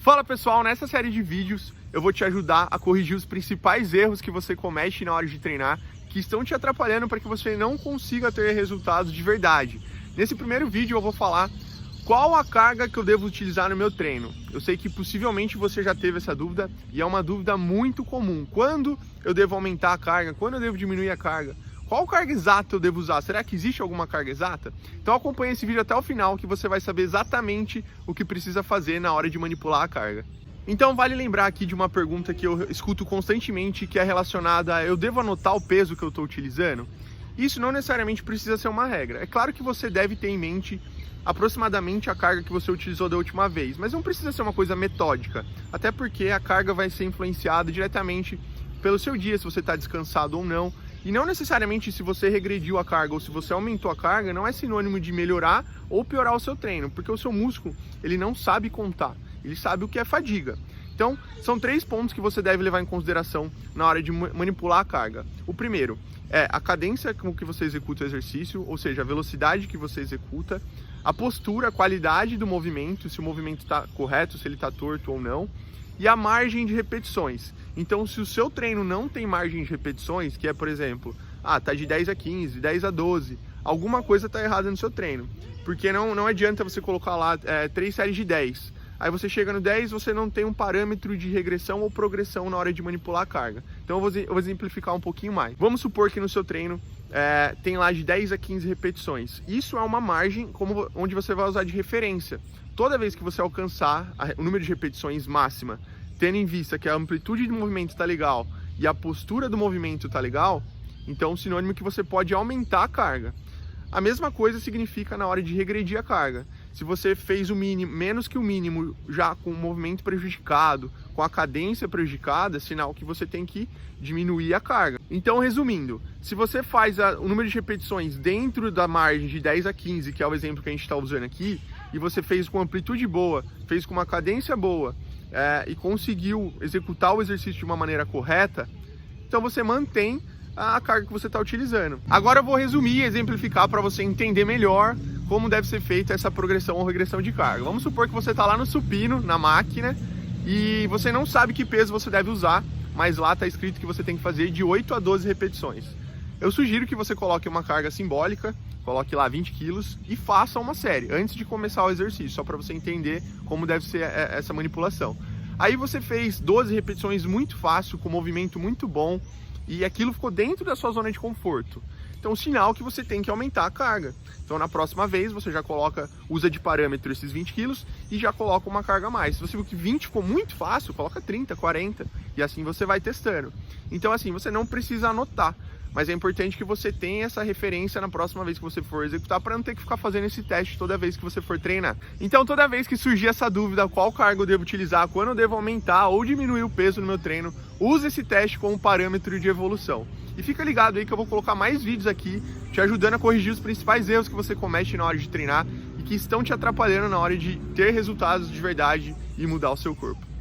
Fala pessoal, nessa série de vídeos eu vou te ajudar a corrigir os principais erros que você comete na hora de treinar, que estão te atrapalhando para que você não consiga ter resultados de verdade. Nesse primeiro vídeo eu vou falar qual a carga que eu devo utilizar no meu treino. Eu sei que possivelmente você já teve essa dúvida e é uma dúvida muito comum. Quando eu devo aumentar a carga? Quando eu devo diminuir a carga? Qual carga exata eu devo usar? Será que existe alguma carga exata? Então acompanhe esse vídeo até o final que você vai saber exatamente o que precisa fazer na hora de manipular a carga. Então vale lembrar aqui de uma pergunta que eu escuto constantemente, que é relacionada a eu devo anotar o peso que eu estou utilizando? Isso não necessariamente precisa ser uma regra. É claro que você deve ter em mente aproximadamente a carga que você utilizou da última vez, mas não precisa ser uma coisa metódica, até porque a carga vai ser influenciada diretamente pelo seu dia, se você está descansado ou não. E não necessariamente se você regrediu a carga ou se você aumentou a carga, não é sinônimo de melhorar ou piorar o seu treino, porque o seu músculo, ele não sabe contar, ele sabe o que é fadiga. Então, são 3 pontos que você deve levar em consideração na hora de manipular a carga. O primeiro é a cadência com que você executa o exercício, ou seja, a velocidade que você executa, a postura, a qualidade do movimento, se o movimento está correto, se ele está torto ou não, e a margem de repetições. Então, se o seu treino não tem margem de repetições, que é, por exemplo, tá de 10 a 15, 10 a 12, alguma coisa está errada no seu treino. Porque não adianta você colocar lá 3 séries de 10. Aí você chega no 10, você não tem um parâmetro de regressão ou progressão na hora de manipular a carga. Então eu vou exemplificar um pouquinho mais. Vamos supor que no seu treino tem lá de 10 a 15 repetições. Isso é uma margem onde você vai usar de referência. Toda vez que você alcançar o número de repetições máxima, tendo em vista que a amplitude do movimento está legal e a postura do movimento está legal, então sinônimo que você pode aumentar a carga. A mesma coisa significa na hora de regredir a carga. Se você fez o mínimo, menos que o mínimo, já com o movimento prejudicado, com a cadência prejudicada, sinal que você tem que diminuir a carga. Então, resumindo, se você faz o número de repetições dentro da margem de 10 a 15, que é o exemplo que a gente está usando aqui, e você fez com amplitude boa, fez com uma cadência boa, e conseguiu executar o exercício de uma maneira correta, então você mantém a carga que você está utilizando. Agora eu vou resumir e exemplificar para você entender melhor como deve ser feita essa progressão ou regressão de carga. Vamos supor que você está lá no supino, na máquina, e você não sabe que peso você deve usar, mas lá está escrito que você tem que fazer de 8 a 12 repetições. Eu sugiro que você coloque uma carga simbólica, coloque lá 20 quilos e faça uma série antes de começar o exercício, só para você entender como deve ser essa manipulação. Aí você fez 12 repetições muito fácil, com movimento muito bom, e aquilo ficou dentro da sua zona de conforto. Então, sinal que você tem que aumentar a carga. Então, na próxima vez, você já usa de parâmetro esses 20 quilos e já coloca uma carga a mais. Se você viu que 20 ficou muito fácil, coloca 30, 40 e assim você vai testando. Então, assim, você não precisa anotar, mas é importante que você tenha essa referência na próxima vez que você for executar, para não ter que ficar fazendo esse teste toda vez que você for treinar. Então, toda vez que surgir essa dúvida, qual carga eu devo utilizar, quando eu devo aumentar ou diminuir o peso no meu treino, use esse teste como parâmetro de evolução. E fica ligado aí que eu vou colocar mais vídeos aqui, te ajudando a corrigir os principais erros que você comete na hora de treinar e que estão te atrapalhando na hora de ter resultados de verdade e mudar o seu corpo.